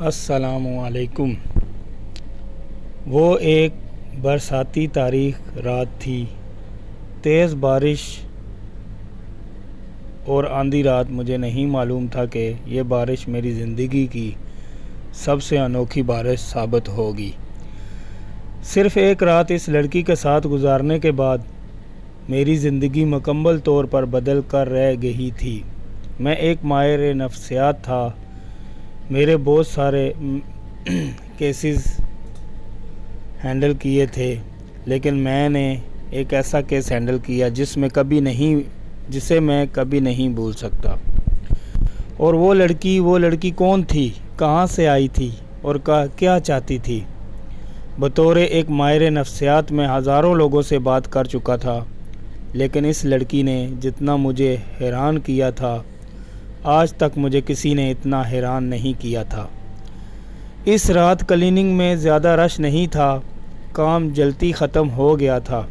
السلام علیکم۔ وہ ایک برساتی تاریخ رات تھی۔ تیز بارش اور آندھی رات۔ مجھے نہیں معلوم تھا کہ یہ بارش میری زندگی کی سب سے انوکھی بارش ثابت ہوگی۔ صرف ایک رات اس لڑکی کے ساتھ گزارنے کے بعد میری زندگی مکمل طور پر بدل کر رہ گئی تھی۔ میں ایک ماہر نفسیات تھا۔ میرے بہت سارے کیسز ہینڈل کیے تھے، لیکن میں نے ایک ایسا کیس ہینڈل کیا جسے میں کبھی نہیں بھول سکتا۔ اور وہ لڑکی کون تھی، کہاں سے آئی تھی اور کیا چاہتی تھی؟ بطور ایک ماہر نفسیات میں ہزاروں لوگوں سے بات کر چکا تھا، لیکن اس لڑکی نے جتنا مجھے حیران کیا تھا، آج تک مجھے کسی نے اتنا حیران نہیں کیا تھا۔ اس رات کلیننگ میں زیادہ رش نہیں تھا، کام جلدی ختم ہو گیا تھا۔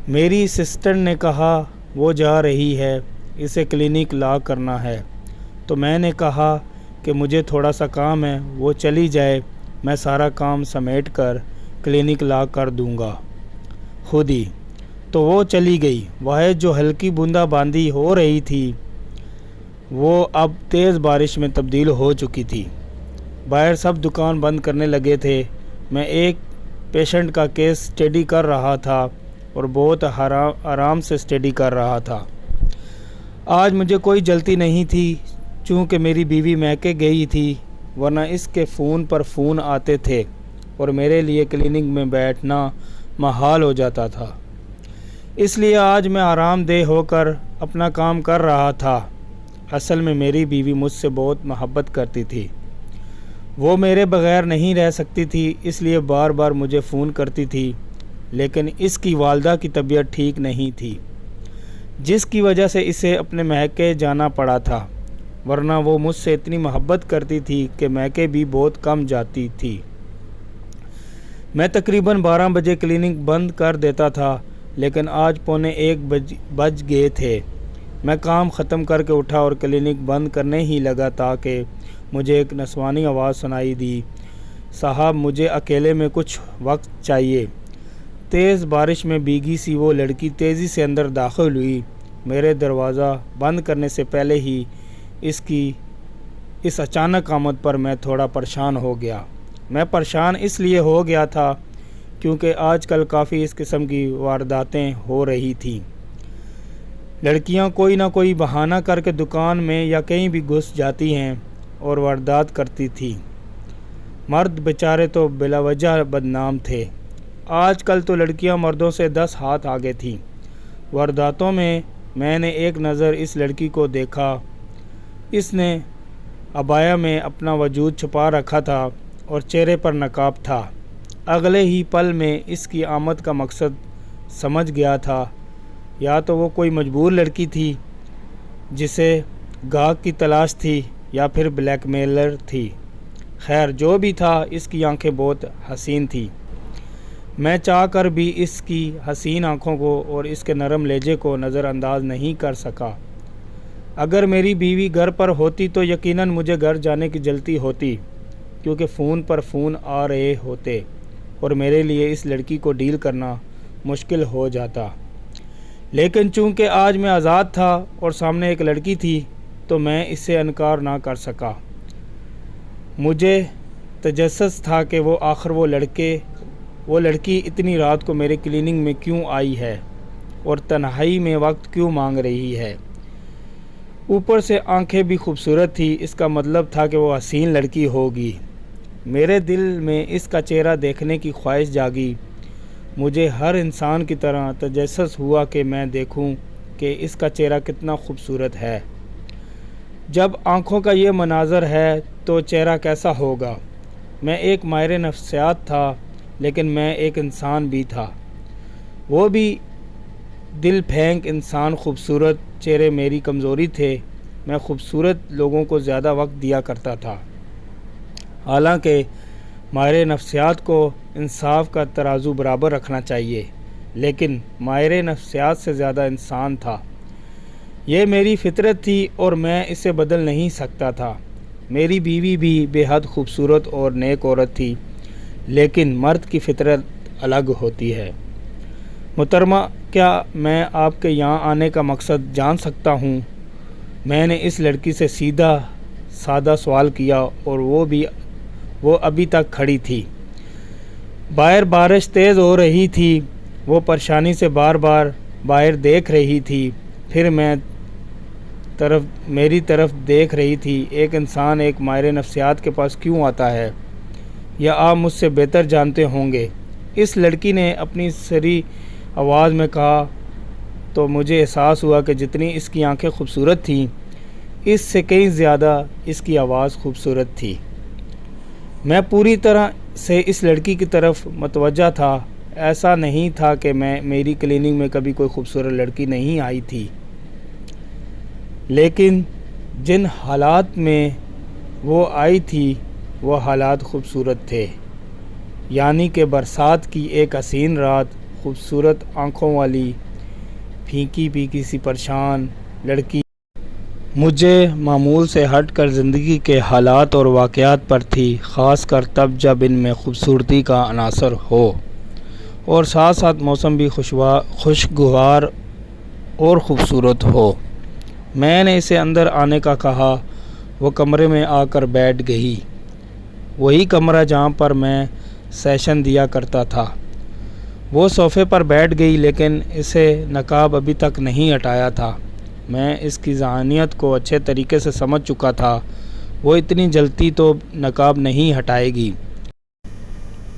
میری اسسٹنٹ نے کہا وہ جا رہی ہے، اسے کلینک لاک کرنا ہے، تو میں نے کہا کہ مجھے تھوڑا سا کام ہے، وہ چلی جائے، میں سارا کام سمیٹ کر کلینک لاک کر دوں گا خود ہی۔ تو وہ چلی گئی۔ واحد جو ہلکی بوندا باندی ہو رہی تھی وہ اب تیز بارش میں تبدیل ہو چکی تھی۔ باہر سب دکان بند کرنے لگے تھے۔ میں ایک پیشنٹ کا کیس اسٹڈی کر رہا تھا اور بہت آرام سے اسٹڈی کر رہا تھا۔ آج مجھے کوئی جلدی نہیں تھی، چونکہ میری بیوی میکے گئی تھی، ورنہ اس کے فون پر فون آتے تھے اور میرے لیے کلینک میں بیٹھنا محال ہو جاتا تھا۔ اس لیے آج میں آرام دہ ہو کر اپنا کام کر رہا تھا۔ اصل میں میری بیوی مجھ سے بہت محبت کرتی تھی۔ وہ میرے بغیر نہیں رہ سکتی تھی، اس لیے بار بار مجھے فون کرتی تھی، لیکن اس کی والدہ کی طبیعت ٹھیک نہیں تھی، جس کی وجہ سے اسے اپنے میکے جانا پڑا تھا، ورنہ وہ مجھ سے اتنی محبت کرتی تھی کہ میکے بھی بہت کم جاتی تھی۔ میں تقریباً 12 بجے کلینک بند کر دیتا تھا، لیکن آج 12:45 بج گئے تھے۔ میں کام ختم کر کے اٹھا اور کلینک بند کرنے ہی لگا تاکہ مجھے ایک نسوانی آواز سنائی دی، صاحب مجھے اکیلے میں کچھ وقت چاہیے۔ تیز بارش میں بھیگی سی وہ لڑکی تیزی سے اندر داخل ہوئی۔ میرے دروازہ بند کرنے سے پہلے ہی اس اچانک آمد پر میں تھوڑا پریشان ہو گیا۔ میں پریشان اس لیے ہو گیا تھا کیونکہ آج کل کافی اس قسم کی وارداتیں ہو رہی تھیں۔ لڑکیاں کوئی نہ کوئی بہانہ کر کے دکان میں یا کہیں بھی گھس جاتی ہیں اور واردات کرتی تھیں۔ مرد بیچارے تو بلا وجہ بدنام تھے۔ آج کل تو لڑکیاں مردوں سے 10 ہاتھ آگے تھیں۔ وارداتوں میں نے ایک نظر اس لڑکی کو دیکھا۔ اس نے عبایا میں اپنا وجود چھپا رکھا تھا اور چہرے پر نقاب تھا۔ اگلے ہی پل میں اس کی آمد کا مقصد سمجھ گیا تھا، یا تو وہ کوئی مجبور لڑکی تھی جسے گاہک کی تلاش تھی، یا پھر بلیک میلر تھی۔ خیر جو بھی تھا، اس کی آنکھیں بہت حسین تھیں۔ میں چاہ کر بھی اس کی حسین آنکھوں کو اور اس کے نرم لہجے کو نظر انداز نہیں کر سکا۔ اگر میری بیوی گھر پر ہوتی تو یقیناً مجھے گھر جانے کی جلدی ہوتی، کیونکہ فون پر فون آ رہے ہوتے اور میرے لیے اس لڑکی کو ڈیل کرنا مشکل ہو جاتا۔ لیکن چونکہ آج میں آزاد تھا اور سامنے ایک لڑکی تھی، تو میں اس سے انکار نہ کر سکا۔ مجھے تجسس تھا کہ وہ لڑکی اتنی رات کو میرے کلینک میں کیوں آئی ہے اور تنہائی میں وقت کیوں مانگ رہی ہے۔ اوپر سے آنکھیں بھی خوبصورت تھی، اس کا مطلب تھا کہ وہ حسین لڑکی ہوگی۔ میرے دل میں اس کا چہرہ دیکھنے کی خواہش جاگی۔ مجھے ہر انسان کی طرح تجسس ہوا کہ میں دیکھوں کہ اس کا چہرہ کتنا خوبصورت ہے۔ جب آنکھوں کا یہ مناظر ہے تو چہرہ کیسا ہوگا؟ میں ایک ماہر نفسیات تھا، لیکن میں ایک انسان بھی تھا، وہ بھی دل پھینک انسان۔ خوبصورت چہرے میری کمزوری تھے۔ میں خوبصورت لوگوں کو زیادہ وقت دیا کرتا تھا، حالانکہ ماہر نفسیات کو انصاف کا ترازو برابر رکھنا چاہیے، لیکن ماہر نفسیات سے زیادہ انسان تھا۔ یہ میری فطرت تھی اور میں اسے بدل نہیں سکتا تھا۔ میری بیوی بھی بے حد خوبصورت اور نیک عورت تھی، لیکن مرد کی فطرت الگ ہوتی ہے۔ محترمہ، کیا میں آپ کے یہاں آنے کا مقصد جان سکتا ہوں؟ میں نے اس لڑکی سے سیدھا سادہ سوال کیا اور وہ ابھی تک کھڑی تھی۔ باہر بارش تیز ہو رہی تھی۔ وہ پریشانی سے بار بار باہر دیکھ رہی تھی، پھر میری طرف دیکھ رہی تھی۔ ایک انسان ایک ماہر نفسیات کے پاس کیوں آتا ہے؟ یا آپ مجھ سے بہتر جانتے ہوں گے۔ اس لڑکی نے اپنی سری آواز میں کہا تو مجھے احساس ہوا کہ جتنی اس کی آنکھیں خوبصورت تھیں، اس سے کہیں زیادہ اس کی آواز خوبصورت تھی۔ میں پوری طرح سے اس لڑکی کی طرف متوجہ تھا۔ ایسا نہیں تھا کہ میری کلینک میں کبھی کوئی خوبصورت لڑکی نہیں آئی تھی، لیکن جن حالات میں وہ آئی تھی وہ حالات خوبصورت تھے، یعنی کہ برسات کی ایک حسین رات، خوبصورت آنکھوں والی پھیکی پھیکی سی پریشان لڑکی مجھے معمول سے ہٹ کر زندگی کے حالات اور واقعات پر تھی، خاص کر تب جب ان میں خوبصورتی کا عنصر ہو اور ساتھ ساتھ موسم بھی خوشگوار اور خوبصورت ہو۔ میں نے اسے اندر آنے کا کہا۔ وہ کمرے میں آ کر بیٹھ گئی، وہی کمرہ جہاں پر میں سیشن دیا کرتا تھا۔ وہ صوفے پر بیٹھ گئی، لیکن اسے نقاب ابھی تک نہیں ہٹایا تھا۔ میں اس کی ذہنیت کو اچھے طریقے سے سمجھ چکا تھا، وہ اتنی جلدی تو نقاب نہیں ہٹائے گی۔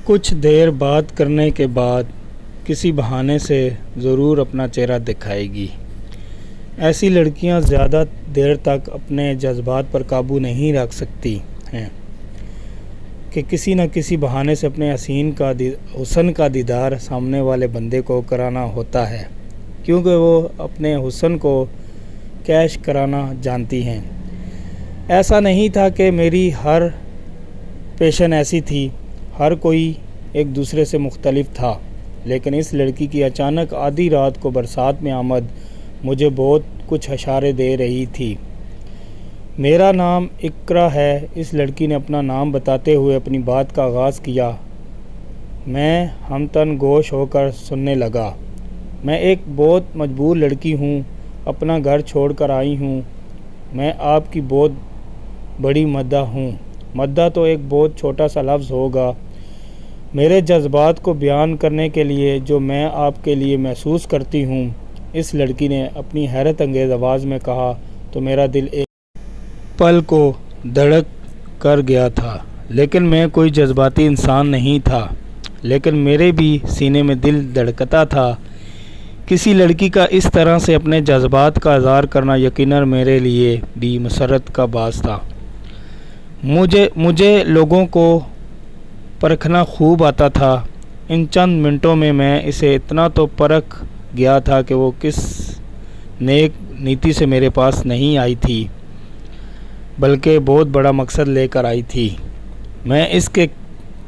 کچھ دیر بات کرنے کے بعد کسی بہانے سے ضرور اپنا چہرہ دکھائے گی۔ ایسی لڑکیاں زیادہ دیر تک اپنے جذبات پر قابو نہیں رکھ سکتی ہیں کہ کسی نہ کسی بہانے سے اپنے حسن کا دیدار سامنے والے بندے کو کرانا ہوتا ہے، کیونکہ وہ اپنے حسن کو کیش کرانا جانتی ہیں۔ ایسا نہیں تھا کہ میری ہر پیشن ایسی تھی، ہر کوئی ایک دوسرے سے مختلف تھا، لیکن اس لڑکی کی اچانک آدھی رات کو برسات میں آمد مجھے بہت کچھ اشارے دے رہی تھی۔ میرا نام اقرا ہے، اس لڑکی نے اپنا نام بتاتے ہوئے اپنی بات کا آغاز کیا۔ میں ہمتن گوش ہو کر سننے لگا۔ میں ایک بہت مجبور لڑکی ہوں، اپنا گھر چھوڑ کر آئی ہوں۔ میں آپ کی بہت بڑی مداح ہوں۔ مداح تو ایک بہت چھوٹا سا لفظ ہوگا میرے جذبات کو بیان کرنے کے لیے جو میں آپ کے لیے محسوس کرتی ہوں، اس لڑکی نے اپنی حیرت انگیز آواز میں کہا تو میرا دل ایک پل کو دھڑک کر گیا تھا، لیکن میں کوئی جذباتی انسان نہیں تھا، لیکن میرے بھی سینے میں دل دھڑکتا تھا۔ کسی لڑکی کا اس طرح سے اپنے جذبات کا اظہار کرنا یقیناً میرے لیے بھی مسرت کا باعث تھا۔ مجھے لوگوں کو پرکھنا خوب آتا تھا۔ ان چند منٹوں میں اسے اتنا تو پرکھ گیا تھا کہ وہ کس نیک نیتی سے میرے پاس نہیں آئی تھی، بلکہ بہت بڑا مقصد لے کر آئی تھی۔ میں اس کے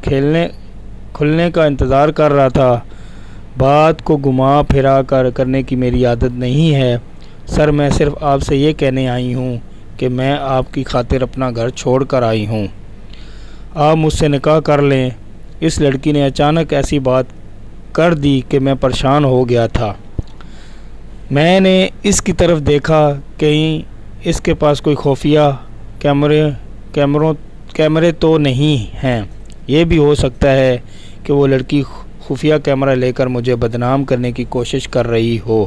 کھلنے کا انتظار کر رہا تھا۔ بات کو گھما پھرا کر کرنے کی میری عادت نہیں ہے سر، میں صرف آپ سے یہ کہنے آئی ہوں کہ میں آپ کی خاطر اپنا گھر چھوڑ کر آئی ہوں، آپ مجھ سے نکاح کر لیں۔ اس لڑکی نے اچانک ایسی بات کر دی کہ میں پریشان ہو گیا تھا۔ میں نے اس کی طرف دیکھا، کہیں اس کے پاس کوئی خفیہ کیمرے تو نہیں ہیں۔ یہ بھی ہو سکتا ہے کہ وہ لڑکی خفیہ کیمرہ لے کر مجھے بدنام کرنے کی کوشش کر رہی ہو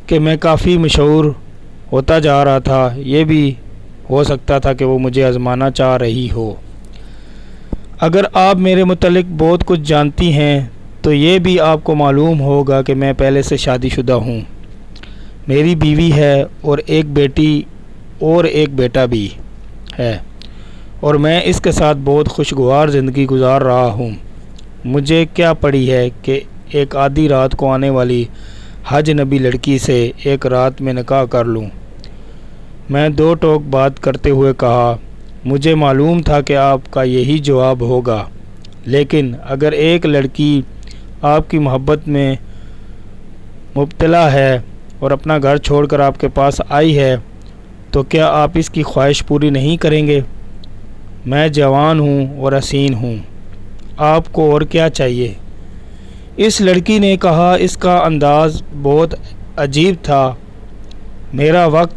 کہ میں کافی مشہور ہوتا جا رہا تھا۔ یہ بھی ہو سکتا تھا کہ وہ مجھے آزمانا چاہ رہی ہو۔ اگر آپ میرے متعلق بہت کچھ جانتی ہیں تو یہ بھی آپ کو معلوم ہوگا کہ میں پہلے سے شادی شدہ ہوں، میری بیوی ہے اور ایک بیٹی اور ایک بیٹا بھی ہے، اور میں اس کے ساتھ بہت خوشگوار زندگی گزار رہا ہوں۔ مجھے کیا پڑی ہے کہ ایک آدھی رات کو آنے والی حج نبی لڑکی سے ایک رات میں نکاح کر لوں۔ میں دو ٹوک بات کرتے ہوئے کہا، مجھے معلوم تھا کہ آپ کا یہی جواب ہوگا، لیکن اگر ایک لڑکی آپ کی محبت میں مبتلا ہے اور اپنا گھر چھوڑ کر آپ کے پاس آئی ہے تو کیا آپ اس کی خواہش پوری نہیں کریں گے؟ میں جوان ہوں اور حسین ہوں، آپ کو اور کیا چاہیے؟ اس لڑکی نے کہا۔ اس کا انداز بہت عجیب تھا۔ میرا وقت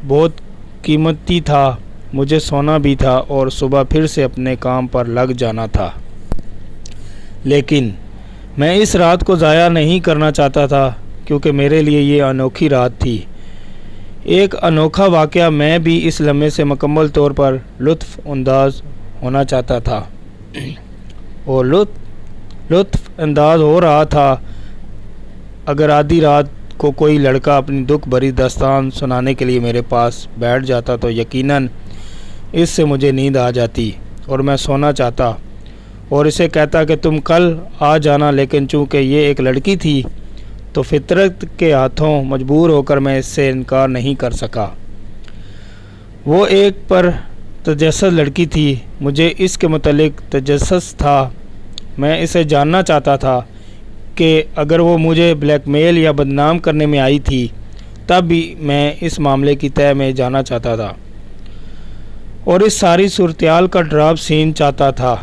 بہت قیمتی تھا، مجھے سونا بھی تھا اور صبح پھر سے اپنے کام پر لگ جانا تھا، لیکن میں اس رات کو ضائع نہیں کرنا چاہتا تھا کیونکہ میرے لیے یہ انوکھی رات تھی، ایک انوکھا واقعہ۔ میں بھی اس لمحے سے مکمل طور پر لطف انداز ہونا چاہتا تھا اور لطف انداز ہو رہا تھا۔ اگر آدھی رات کو کوئی لڑکا اپنی دکھ بھری داستان سنانے کے لیے میرے پاس بیٹھ جاتا تو یقیناً اس سے مجھے نیند آ جاتی اور میں سونا چاہتا اور اسے کہتا کہ تم کل آ جانا، لیکن چونکہ یہ ایک لڑکی تھی تو فطرت کے ہاتھوں مجبور ہو کر میں اس سے انکار نہیں کر سکا۔ وہ ایک پر تجسس لڑکی تھی، مجھے اس کے متعلق تجسس تھا۔ میں اسے جاننا چاہتا تھا کہ اگر وہ مجھے بلیک میل یا بدنام کرنے میں آئی تھی تب بھی میں اس معاملے کی تہہ میں جانا چاہتا تھا اور اس ساری صورتحال کا ڈراپ سین چاہتا تھا،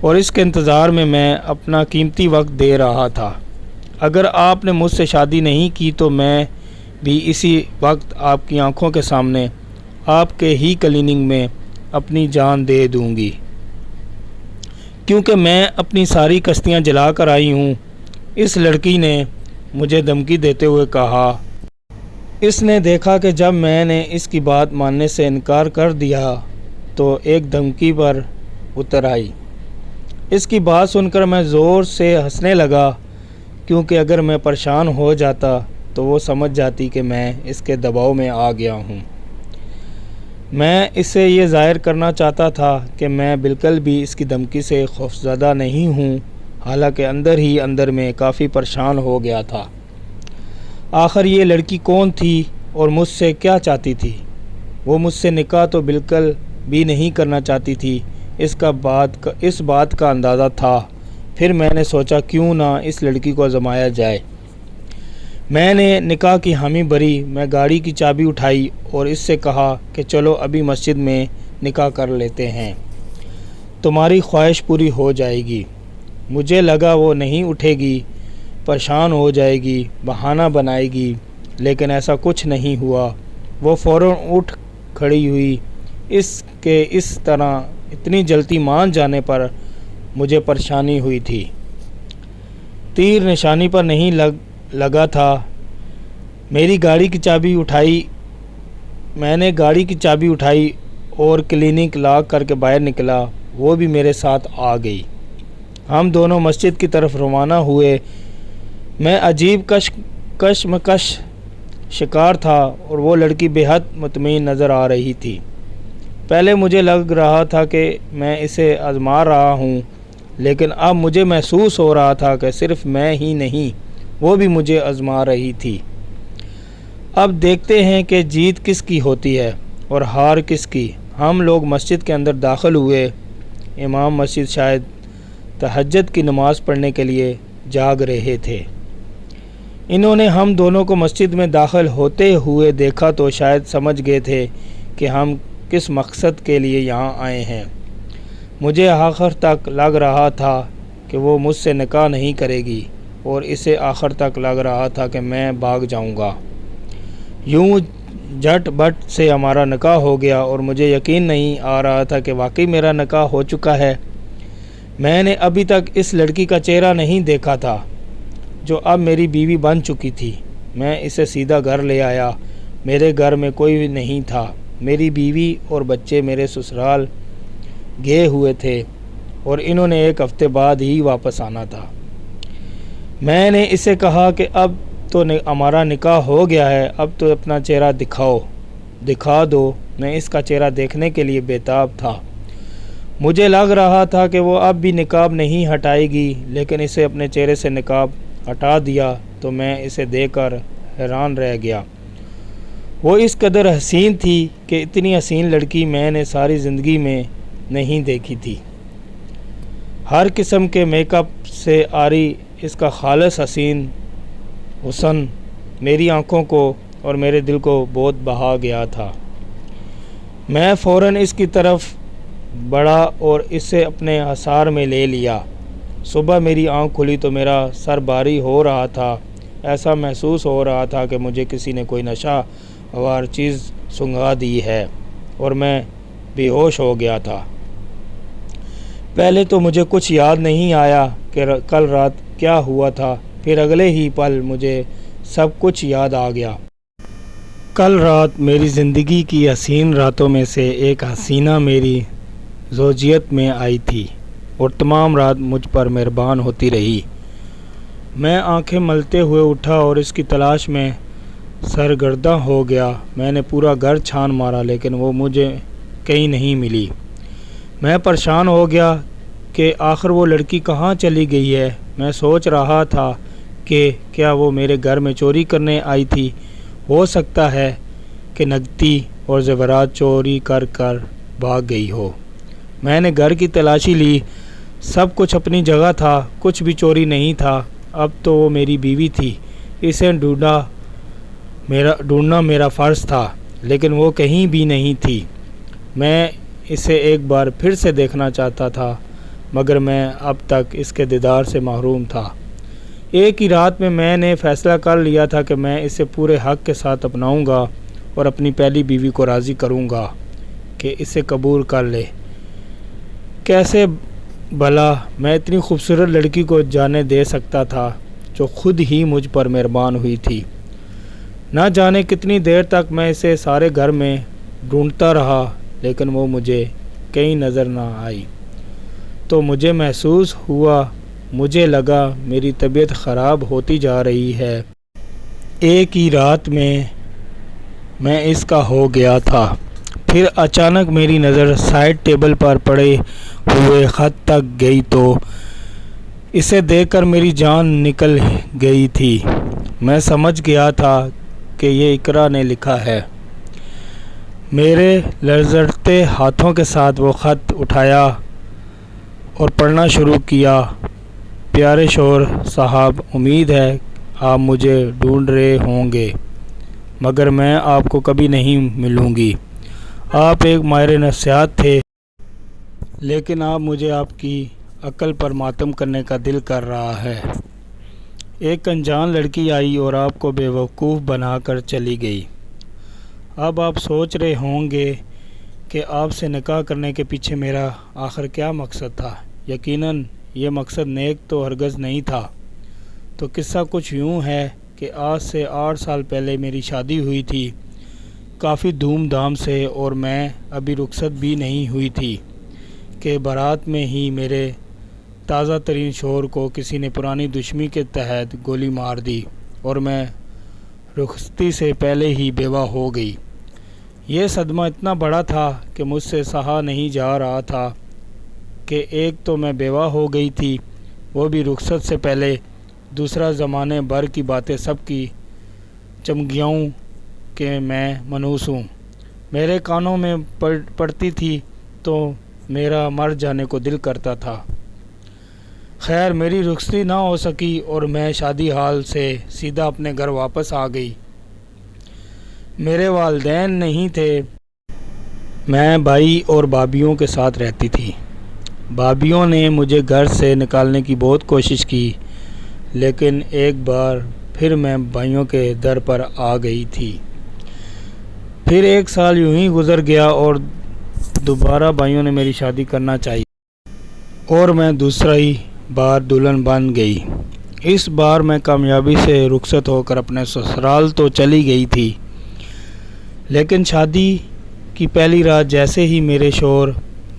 اور اس کے انتظار میں اپنا قیمتی وقت دے رہا تھا۔ اگر آپ نے مجھ سے شادی نہیں کی تو میں بھی اسی وقت آپ کی آنکھوں کے سامنے آپ کے ہی کلیننگ میں اپنی جان دے دوں گی، کیونکہ میں اپنی ساری کشتیاں جلا کر آئی ہوں۔ اس لڑکی نے مجھے دھمکی دیتے ہوئے کہا۔ اس نے دیکھا کہ جب میں نے اس کی بات ماننے سے انکار کر دیا تو ایک دھمکی پر اتر آئی۔ اس کی بات سن کر میں زور سے ہنسنے لگا، کیونکہ اگر میں پریشان ہو جاتا تو وہ سمجھ جاتی کہ میں اس کے دباؤ میں آ گیا ہوں۔ میں اسے یہ ظاہر کرنا چاہتا تھا کہ میں بالکل بھی اس کی دھمکی سے خوفزدہ نہیں ہوں، حالانکہ اندر ہی اندر میں کافی پریشان ہو گیا تھا۔ آخر یہ لڑکی کون تھی اور مجھ سے کیا چاہتی تھی؟ وہ مجھ سے نکاح تو بالکل بھی نہیں کرنا چاہتی تھی، اس بات کا اندازہ تھا۔ پھر میں نے سوچا کیوں نہ اس لڑکی کو آزمایا جائے۔ میں نے نکاح کی حامی بھری۔ میں گاڑی کی چابی اٹھائی اور اس سے کہا کہ چلو ابھی مسجد میں نکاح کر لیتے ہیں، تمہاری خواہش پوری ہو جائے گی۔ مجھے لگا وہ نہیں اٹھے گی، پریشان ہو جائے گی، بہانہ بنائے گی، لیکن ایسا کچھ نہیں ہوا۔ وہ فوراً اٹھ کھڑی ہوئی۔ اس طرح اتنی جلدی مان جانے پر مجھے پریشانی ہوئی تھی۔ تیر نشانی پر نہیں لگا تھا۔ میں نے گاڑی کی چابی اٹھائی اور کلینک لاک کر کے باہر نکلا۔ وہ بھی میرے ساتھ آ گئی۔ ہم دونوں مسجد کی طرف روانہ ہوئے۔ میں عجیب کشمکش شکار تھا اور وہ لڑکی بے حد مطمئن نظر آ رہی تھی۔ پہلے مجھے لگ رہا تھا کہ میں اسے آزما رہا ہوں، لیکن اب مجھے محسوس ہو رہا تھا کہ صرف میں ہی نہیں، وہ بھی مجھے آزما رہی تھی۔ اب دیکھتے ہیں کہ جیت کس کی ہوتی ہے اور ہار کس کی۔ ہم لوگ مسجد کے اندر داخل ہوئے۔ امام مسجد شاید تہجد کی نماز پڑھنے کے لیے جاگ رہے تھے۔ انہوں نے ہم دونوں کو مسجد میں داخل ہوتے ہوئے دیکھا تو شاید سمجھ گئے تھے کہ ہم کس مقصد کے لیے یہاں آئے ہیں۔ مجھے آخر تک لگ رہا تھا کہ وہ مجھ سے نکاح نہیں کرے گی اور اسے آخر تک لگ رہا تھا کہ میں بھاگ جاؤں گا۔ یوں جھٹ بٹ سے ہمارا نکاح ہو گیا اور مجھے یقین نہیں آ رہا تھا کہ واقعی میرا نکاح ہو چکا ہے۔ میں نے ابھی تک اس لڑکی کا چہرہ نہیں دیکھا تھا جو اب میری بیوی بن چکی تھی۔ میں اسے سیدھا گھر لے آیا۔ میرے گھر میں کوئی نہیں تھا۔ میری بیوی اور بچے میرے سسرال گئے ہوئے تھے اور انہوں نے ایک ہفتے بعد ہی واپس آنا تھا۔ میں نے اسے کہا کہ اب تو ہمارا نکاح ہو گیا ہے، اب تو اپنا چہرہ دکھا دو۔ میں اس کا چہرہ دیکھنے کے لیے بےتاب تھا۔ مجھے لگ رہا تھا کہ وہ اب بھی نقاب نہیں ہٹائے گی، لیکن اسے اپنے چہرے سے نقاب ہٹا دیا تو میں اسے دیکھ کر حیران رہ گیا۔ وہ اس قدر حسین تھی کہ اتنی حسین لڑکی میں نے ساری زندگی میں نہیں دیکھی تھی۔ ہر قسم کے میک اپ سے عاری اس کا خالص حسین حسن میری آنکھوں کو اور میرے دل کو بہت بہا گیا تھا۔ میں فوراً اس کی طرف بڑھا اور اسے اپنے حصار میں لے لیا۔ صبح میری آنکھ کھلی تو میرا سر بھاری ہو رہا تھا۔ ایسا محسوس ہو رہا تھا کہ مجھے کسی نے کوئی نشہ آور چیز سنگھا دی ہے اور میں بے ہوش ہو گیا تھا۔ پہلے تو مجھے کچھ یاد نہیں آیا کہ کل رات کیا ہوا تھا، پھر اگلے ہی پل مجھے سب کچھ یاد آ گیا۔ کل رات میری زندگی کی حسین راتوں میں سے ایک حسینہ میری زوجیت میں آئی تھی اور تمام رات مجھ پر مہربان ہوتی رہی۔ میں آنکھیں ملتے ہوئے اٹھا اور اس کی تلاش میں سرگرداں ہو گیا۔ میں نے پورا گھر چھان مارا لیکن وہ مجھے کہیں نہیں ملی۔ میں پریشان ہو گیا کہ آخر وہ لڑکی کہاں چلی گئی ہے۔ میں سوچ رہا تھا کہ کیا وہ میرے گھر میں چوری کرنے آئی تھی؟ ہو سکتا ہے کہ نقدی اور زیورات چوری کر بھاگ گئی ہو۔ میں نے گھر کی تلاشی لی، سب کچھ اپنی جگہ تھا، کچھ بھی چوری نہیں تھا۔ اب تو وہ میری بیوی تھی، اسے ڈھونڈنا میرا فرض تھا، لیکن وہ کہیں بھی نہیں تھی۔ میں اسے ایک بار پھر سے دیکھنا چاہتا تھا مگر میں اب تک اس کے دیدار سے محروم تھا۔ ایک ہی رات میں نے فیصلہ کر لیا تھا کہ میں اسے پورے حق کے ساتھ اپناؤں گا اور اپنی پہلی بیوی کو راضی کروں گا کہ اسے قبول کر لے۔ کیسے بھلا میں اتنی خوبصورت لڑکی کو جانے دے سکتا تھا جو خود ہی مجھ پر مہربان ہوئی تھی۔ نہ جانے کتنی دیر تک میں اسے سارے گھر میں ڈھونڈتا رہا لیکن وہ مجھے کہیں نظر نہ آئی۔ تو مجھے محسوس ہوا، مجھے لگا میری طبیعت خراب ہوتی جا رہی ہے۔ ایک ہی رات میں اس کا ہو گیا تھا۔ پھر اچانک میری نظر سائیڈ ٹیبل پر پڑے ہوئے خط تک گئی تو اسے دیکھ کر میری جان نکل گئی تھی۔ میں سمجھ گیا تھا کہ یہ اقرا نے لکھا ہے۔ میرے لرزتے ہاتھوں کے ساتھ وہ خط اٹھایا اور پڑھنا شروع کیا۔ پیارے شوہر صاحب، امید ہے آپ مجھے ڈھونڈ رہے ہوں گے مگر میں آپ کو کبھی نہیں ملوں گی۔ آپ ایک ماہر نفسیات تھے لیکن اب مجھے آپ کی عقل پر ماتم کرنے کا دل کر رہا ہے۔ ایک انجان لڑکی آئی اور آپ کو بے وقوف بنا کر چلی گئی۔ اب آپ سوچ رہے ہوں گے کہ آپ سے نکاح کرنے کے پیچھے میرا آخر کیا مقصد تھا۔ یقیناً یہ مقصد نیک تو ہرگز نہیں تھا۔ تو قصہ کچھ یوں ہے کہ آج سے 8 سال پہلے میری شادی ہوئی تھی، کافی دھوم دھام سے، اور میں ابھی رخصت بھی نہیں ہوئی تھی کہ بارات میں ہی میرے تازہ ترین شوہر کو کسی نے پرانی دشمنی کے تحت گولی مار دی اور میں رخصتی سے پہلے ہی بیوہ ہو گئی۔ یہ صدمہ اتنا بڑا تھا کہ مجھ سے سہا نہیں جا رہا تھا کہ ایک تو میں بیوہ ہو گئی تھی وہ بھی رخصت سے پہلے، دوسرا زمانے بھر کی باتیں سب کی چمگیاؤں کہ میں منحوس ہوں میرے کانوں میں پڑتی تھی تو میرا مر جانے کو دل کرتا تھا۔ خیر میری رخصتی نہ ہو سکی اور میں شادی حال سے سیدھا اپنے گھر واپس آ گئی۔ میرے والدین نہیں تھے، میں بھائی اور بھابھیوں کے ساتھ رہتی تھی۔ بھابھیوں نے مجھے گھر سے نکالنے کی بہت کوشش کی لیکن ایک بار پھر میں بھائیوں کے در پر آ گئی تھی۔ پھر 1 سال یوں ہی گزر گیا اور دوبارہ بھائیوں نے میری شادی کرنا چاہی اور میں دوسری بار دلہن بن گئی۔ اس بار میں کامیابی سے رخصت ہو کر اپنے سسرال تو چلی گئی تھی لیکن شادی کی پہلی رات جیسے ہی میرے شوہر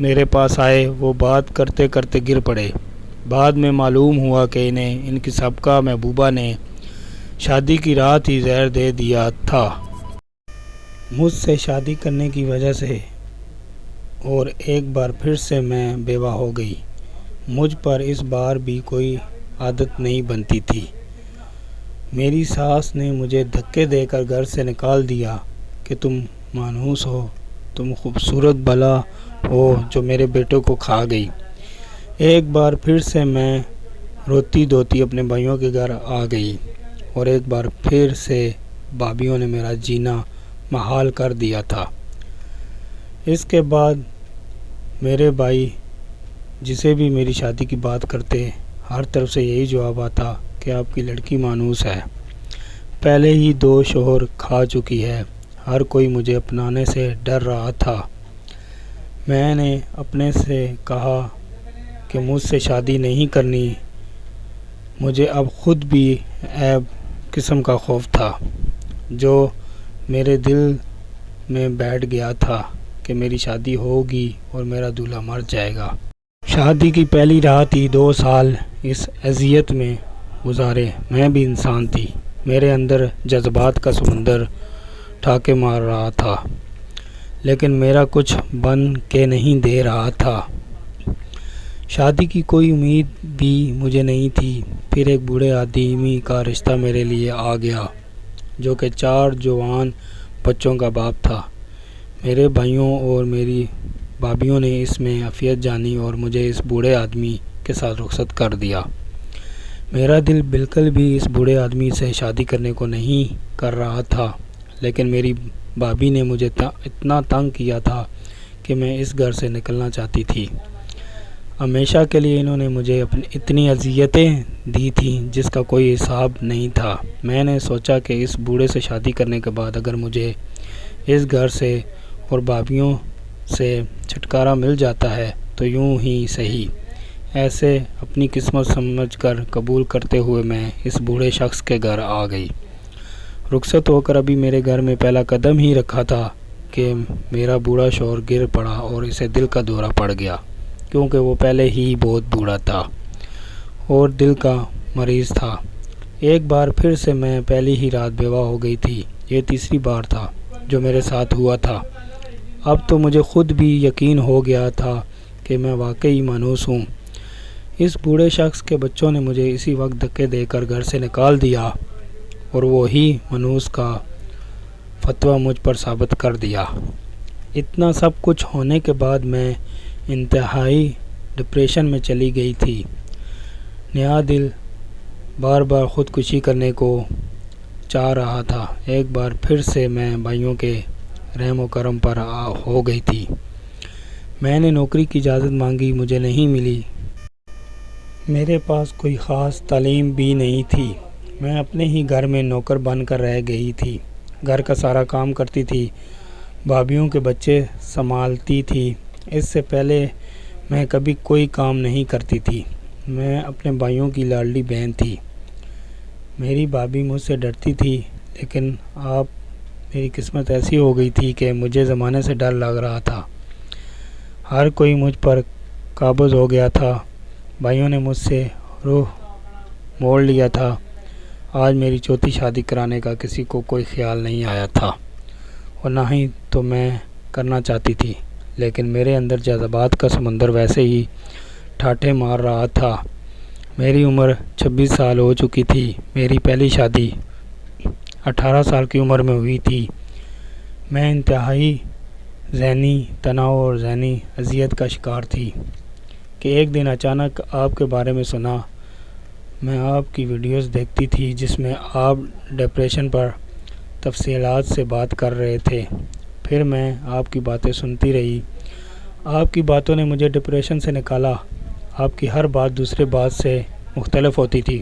میرے پاس آئے وہ بات کرتے کرتے گر پڑے۔ بعد میں معلوم ہوا کہ ان کی سابقہ محبوبہ نے شادی کی رات ہی زہر دے دیا تھا۔ مجھ سے شادی کرنے کی وجہ سے اور ایک بار پھر سے میں بیوہ ہو گئی۔ مجھ پر اس بار بھی کوئی عادت نہیں بنتی تھی۔ میری ساس نے مجھے دھکے دے کر گھر سے نکال دیا کہ تم منحوس ہو، تم خوبصورت بلا ہو جو میرے بیٹے کو کھا گئی۔ ایک بار پھر سے میں روتی دھوتی اپنے بھائیوں کے گھر آ گئی اور ایک بار پھر سے بھابھیوں نے میرا جینا محال کر دیا تھا۔ اس کے بعد میرے بھائی جسے بھی میری شادی کی بات کرتے ہر طرف سے یہی جواب آتا کہ آپ کی لڑکی مانوس ہے، پہلے ہی 2 شوہر کھا چکی ہے۔ ہر کوئی مجھے اپنانے سے ڈر رہا تھا۔ میں نے اپنے سے کہا کہ مجھ سے شادی نہیں کرنی۔ مجھے اب خود بھی عیب قسم کا خوف تھا جو میرے دل میں بیٹھ گیا تھا کہ میری شادی ہوگی اور میرا دولہا مر جائے گا۔ شادی کی پہلی رات ہی 2 سال اس اذیت میں گزارے۔ میں بھی انسان تھی، میرے اندر جذبات کا سمندر ٹھاکے مار رہا تھا، لیکن میرا کچھ بن کے نہیں دے رہا تھا۔ شادی کی کوئی امید بھی مجھے نہیں تھی۔ پھر ایک بوڑھے آدمی کا رشتہ میرے لیے آ گیا جو کہ 4 جوان بچوں کا باپ تھا۔ میرے بھائیوں اور میری بھابھیوں نے اس میں عافیت جانی اور مجھے اس بوڑھے آدمی کے ساتھ رخصت کر دیا۔ میرا دل بالکل بھی اس بوڑھے آدمی سے شادی کرنے کو نہیں کر رہا تھا، لیکن میری بھابھی نے مجھے اتنا تنگ کیا تھا کہ میں اس گھر سے نکلنا چاہتی تھی۔ ہمیشہ کے لیے انہوں نے مجھے اتنی اذیتیں دی تھیں جس کا کوئی حساب نہیں تھا۔ میں نے سوچا کہ اس بوڑھے سے شادی کرنے کے بعد اگر مجھے اس گھر سے اور بھابھیوں سے چھٹکارا مل جاتا ہے تو یوں ہی صحیح۔ ایسے اپنی قسمت سمجھ کر قبول کرتے ہوئے میں اس بوڑھے شخص کے گھر آ گئی۔ رخصت ہو کر ابھی میرے گھر میں پہلا قدم ہی رکھا تھا کہ میرا بوڑھا شوہر گر پڑا اور اسے دل کا دورہ پڑ گیا، کیونکہ وہ پہلے ہی بہت بوڑھا تھا اور دل کا مریض تھا۔ ایک بار پھر سے میں پہلی ہی رات بیوہ ہو گئی تھی۔ یہ تیسری بار تھا جو میرے ساتھ ہوا تھا۔ اب تو مجھے خود بھی یقین ہو گیا تھا کہ میں واقعی مانوس ہوں۔ اس بوڑھے شخص کے بچوں نے مجھے اسی وقت دھکے دے کر گھر سے نکال دیا اور وہی مانوس کا فتویٰ مجھ پر ثابت کر دیا۔ اتنا سب کچھ ہونے کے بعد میں انتہائی ڈپریشن میں چلی گئی تھی۔ نیا دل بار بار خودکشی کرنے کو چاہ رہا تھا۔ ایک بار پھر سے میں بھائیوں کے رحم و کرم پر ہو گئی تھی۔ میں نے نوکری کی اجازت مانگی، مجھے نہیں ملی۔ میرے پاس کوئی خاص تعلیم بھی نہیں تھی۔ میں اپنے ہی گھر میں نوکر بن کر رہ گئی تھی۔ گھر کا سارا کام کرتی تھی، بھابھیوں کے بچے سنبھالتی تھی۔ اس سے پہلے میں کبھی کوئی کام نہیں کرتی تھی۔ میں اپنے بھائیوں کی لاڈلی بہن تھی۔ میری بھابھی مجھ سے ڈرتی تھی، لیکن اب میری قسمت ایسی ہو گئی تھی کہ مجھے زمانے سے ڈر لگ رہا تھا۔ ہر کوئی مجھ پر قابض ہو گیا تھا۔ بھائیوں نے مجھ سے روح موڑ لیا تھا۔ آج میری 4تھی شادی کرانے کا کسی کو کوئی خیال نہیں آیا تھا، اور نہ ہی تو میں کرنا چاہتی تھی، لیکن میرے اندر جذبات کا سمندر ویسے ہی ٹھاٹھے مار رہا تھا۔ میری عمر 26 سال ہو چکی تھی۔ میری پہلی شادی 18 سال کی عمر میں ہوئی تھی۔ میں انتہائی ذہنی تناؤ اور ذہنی اذیت کا شکار تھی کہ ایک دن اچانک آپ کے بارے میں سنا۔ میں آپ کی ویڈیوز دیکھتی تھی جس میں آپ ڈپریشن پر تفصیلات سے بات کر رہے تھے۔ پھر میں آپ کی باتیں سنتی رہی۔ آپ کی باتوں نے مجھے ڈپریشن سے نکالا۔ آپ کی ہر بات دوسرے بات سے مختلف ہوتی تھی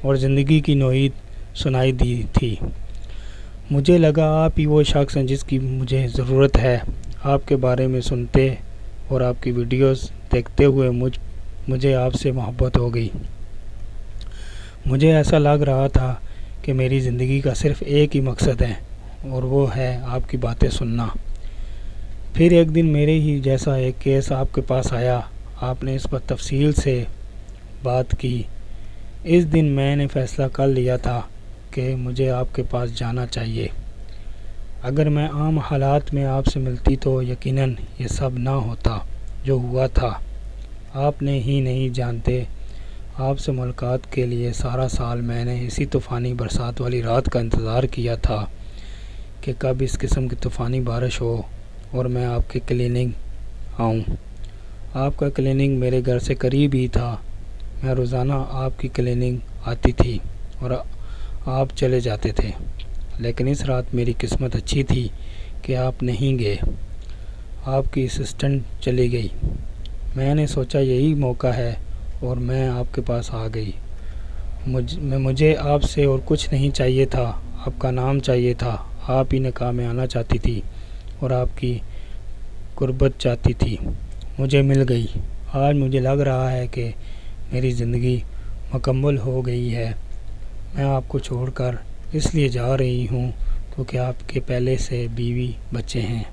اور زندگی کی نوعیت سنائی دی تھی۔ مجھے لگا آپ ہی وہ شخص ہیں جس کی مجھے ضرورت ہے۔ آپ کے بارے میں سنتے اور آپ کی ویڈیوز دیکھتے ہوئے مجھے آپ سے محبت ہو گئی۔ مجھے ایسا لگ رہا تھا کہ میری زندگی کا صرف ایک ہی مقصد ہے اور وہ ہے آپ کی باتیں سننا۔ پھر ایک دن میرے ہی جیسا ایک کیس آپ کے پاس آیا۔ آپ نے اس پر تفصیل سے بات کی۔ اس دن میں نے فیصلہ کر لیا تھا کہ مجھے آپ کے پاس جانا چاہیے۔ اگر میں عام حالات میں آپ سے ملتی تو یقیناً یہ سب نہ ہوتا جو ہوا تھا۔ آپ نے ہی نہیں جانتے، آپ سے ملاقات کے لیے سارا سال میں نے اسی طوفانی برسات والی رات کا انتظار کیا تھا کہ کب اس قسم کی طوفانی بارش ہو اور میں آپ کے کلینک آؤں۔ آپ کا کلینک میرے گھر سے قریب ہی تھا۔ میں روزانہ آپ کی کلینک آتی تھی اور آپ چلے جاتے تھے۔ لیکن اس رات میری قسمت اچھی تھی کہ آپ نہیں گئے، آپ کی اسسٹنٹ چلی گئی۔ میں نے سوچا یہی موقع ہے اور میں آپ کے پاس آ گئی۔ مجھے آپ سے اور کچھ نہیں چاہیے تھا، آپ کا نام چاہیے تھا۔ آپ ہی نکاح میں آنا چاہتی تھی اور آپ کی قربت چاہتی تھی، مجھے مل گئی۔ آج مجھے لگ رہا ہے کہ میری زندگی مکمل ہو گئی ہے۔ میں آپ کو چھوڑ کر اس لیے جا رہی ہوں کیونکہ آپ کے پہلے سے بیوی بچے ہیں۔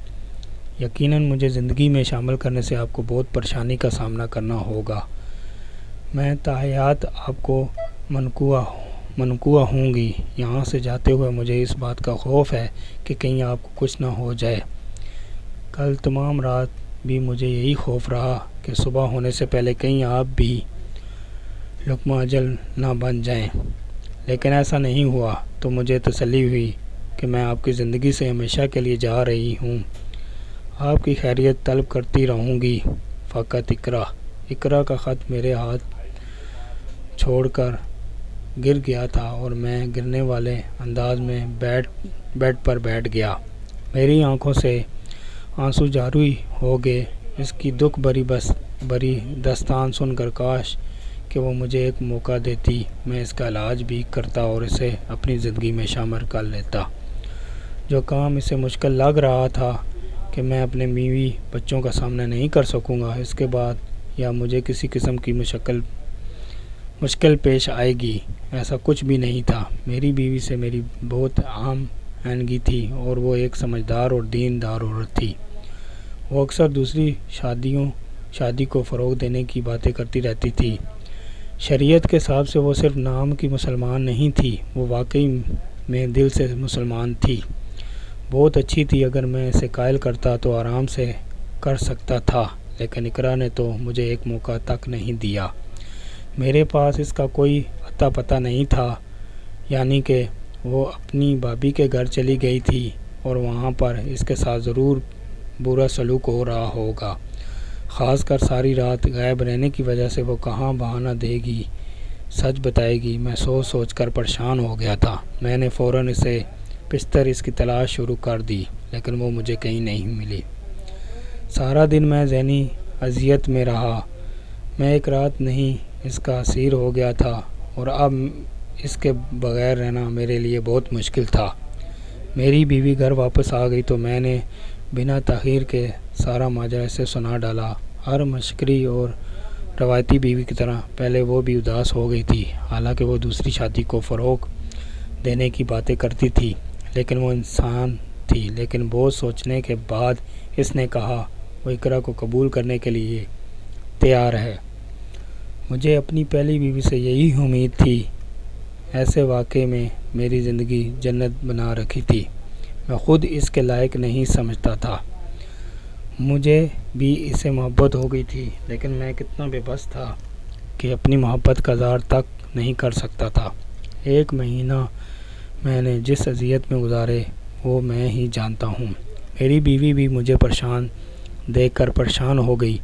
یقیناً مجھے زندگی میں شامل کرنے سے آپ کو بہت پریشانی کا سامنا کرنا ہوگا۔ میں تاحیات آپ کو منقوع ہوں گی۔ یہاں سے جاتے ہوئے مجھے اس بات کا خوف ہے کہ کہیں آپ کو کچھ نہ ہو جائے۔ کل تمام رات بھی مجھے یہی خوف رہا کہ صبح ہونے سے پہلے کہیں آپ بھی لقمہ اجل نہ بن جائیں، لیکن ایسا نہیں ہوا تو مجھے تسلی ہوئی کہ میں آپ کی زندگی سے ہمیشہ کے لیے جا رہی ہوں۔ آپ کی خیریت طلب کرتی رہوں گی۔ فقط اقرا کا خط میرے ہاتھ چھوڑ کر گر گیا تھا اور میں گرنے والے انداز میں بیڈ پر بیٹھ گیا۔ میری آنکھوں سے آنسو جاری ہو گئے۔ اس کی دکھ بری داستان سن کر کاش کہ وہ مجھے ایک موقع دیتی، میں اس کا علاج بھی کرتا اور اسے اپنی زندگی میں شامل کر لیتا۔ جو کام اسے مشکل لگ رہا تھا کہ میں اپنے بیوی بچوں کا سامنا نہیں کر سکوں گا اس کے بعد، یا مجھے کسی قسم کی مشکل پیش آئے گی، ایسا کچھ بھی نہیں تھا۔ میری بیوی سے میری بہت عام آہنگی تھی اور وہ ایک سمجھدار اور دیندار عورت تھی۔ وہ اکثر دوسری شادی کو فروغ دینے کی باتیں کرتی رہتی تھی۔ شریعت کے حساب سے وہ صرف نام کی مسلمان نہیں تھی، وہ واقعی میں دل سے مسلمان تھی۔ بہت اچھی تھی، اگر میں اسے قائل کرتا تو آرام سے کر سکتا تھا، لیکن اقرا نے تو مجھے ایک موقع تک نہیں دیا۔ میرے پاس اس کا کوئی اتا پتہ نہیں تھا، یعنی کہ وہ اپنی بھابھی کے گھر چلی گئی تھی اور وہاں پر اس کے ساتھ ضرور برا سلوک ہو رہا ہوگا، خاص کر ساری رات غائب رہنے کی وجہ سے۔ وہ کہاں بہانہ دے گی، سچ بتائے گی، میں سوچ کر پریشان ہو گیا تھا۔ میں نے فوراً اسے بستر اس کی تلاش شروع کر دی، لیکن وہ مجھے کہیں نہیں ملی۔ سارا دن میں ذہنی اذیت میں رہا۔ میں ایک رات نہیں اس کا اسیر ہو گیا تھا اور اب اس کے بغیر رہنا میرے لیے بہت مشکل تھا۔ میری بیوی گھر واپس آ گئی تو میں نے بنا تاخیر کے سارا ماجرا اسے سنا ڈالا۔ ہر مشکری اور روایتی بیوی کی طرح پہلے وہ بھی اداس ہو گئی تھی، حالانکہ وہ دوسری شادی کو فروغ دینے کی باتیں کرتی تھی، لیکن وہ انسان تھی۔ لیکن بہت سوچنے کے بعد اس نے کہا وہ اقرا کو قبول کرنے کے لیے تیار ہے۔ مجھے اپنی پہلی بیوی سے یہی امید تھی۔ ایسے واقعے میں میری زندگی جنت بنا رکھی تھی۔ میں خود اس کے لائق نہیں سمجھتا تھا۔ مجھے بھی اس سے محبت ہو گئی تھی، لیکن میں کتنا بے بس تھا کہ اپنی محبت کا اظہار تک نہیں کر سکتا تھا۔ 1 مہینہ میں نے جس اذیت میں گزارے وہ میں ہی جانتا ہوں۔ میری بیوی بھی مجھے پریشان دیکھ کر پریشان ہو گئی۔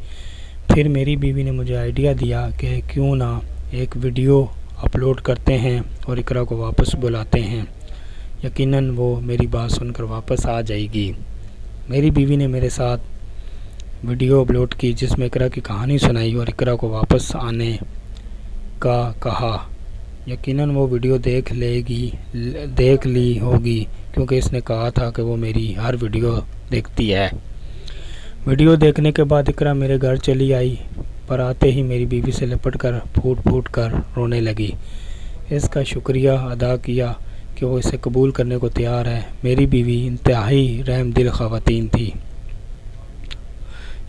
پھر میری بیوی نے مجھے آئیڈیا دیا کہ کیوں نہ ایک ویڈیو اپلوڈ کرتے ہیں اور اقرا کو واپس بلاتے ہیں، یقیناً وہ میری بات سن کر واپس آ جائے گی۔ میری بیوی نے میرے ساتھ ویڈیو اپلوڈ کی جس میں اقرا کی کہانی سنائی اور اقرا کو واپس آنے کا کہا۔ یقیناً وہ ویڈیو دیکھ لی ہوگی کیونکہ اس نے کہا تھا کہ وہ میری ہر ویڈیو دیکھتی ہے۔ ویڈیو دیکھنے کے بعد اقرا میرے گھر چلی آئی، پر آتے ہی میری بیوی سے لپٹ کر پھوٹ کر رونے لگی۔ اس کا شکریہ ادا کیا کہ وہ اسے قبول کرنے کو تیار ہے۔ میری بیوی انتہائی رحم دل خواتین تھی۔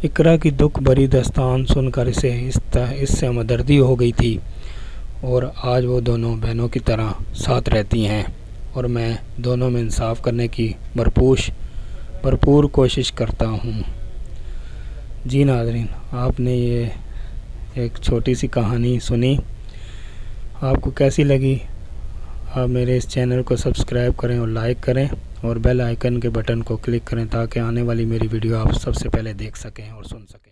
اقرا کی دکھ بھری داستان سن کر اس سے ہمدردی ہو گئی تھی اور آج وہ دونوں بہنوں کی طرح ساتھ رہتی ہیں اور میں دونوں میں انصاف کرنے کی بھرپور کوشش کرتا ہوں۔ جی ناظرین، آپ نے یہ ایک چھوٹی سی کہانی سنی، آپ کو کیسی لگی؟ آپ میرے اس چینل کو سبسکرائب کریں اور لائک کریں اور بیل آئیکن کے بٹن کو کلک کریں تاکہ آنے والی میری ویڈیو آپ سب سے پہلے دیکھ سکیں اور سن سکیں۔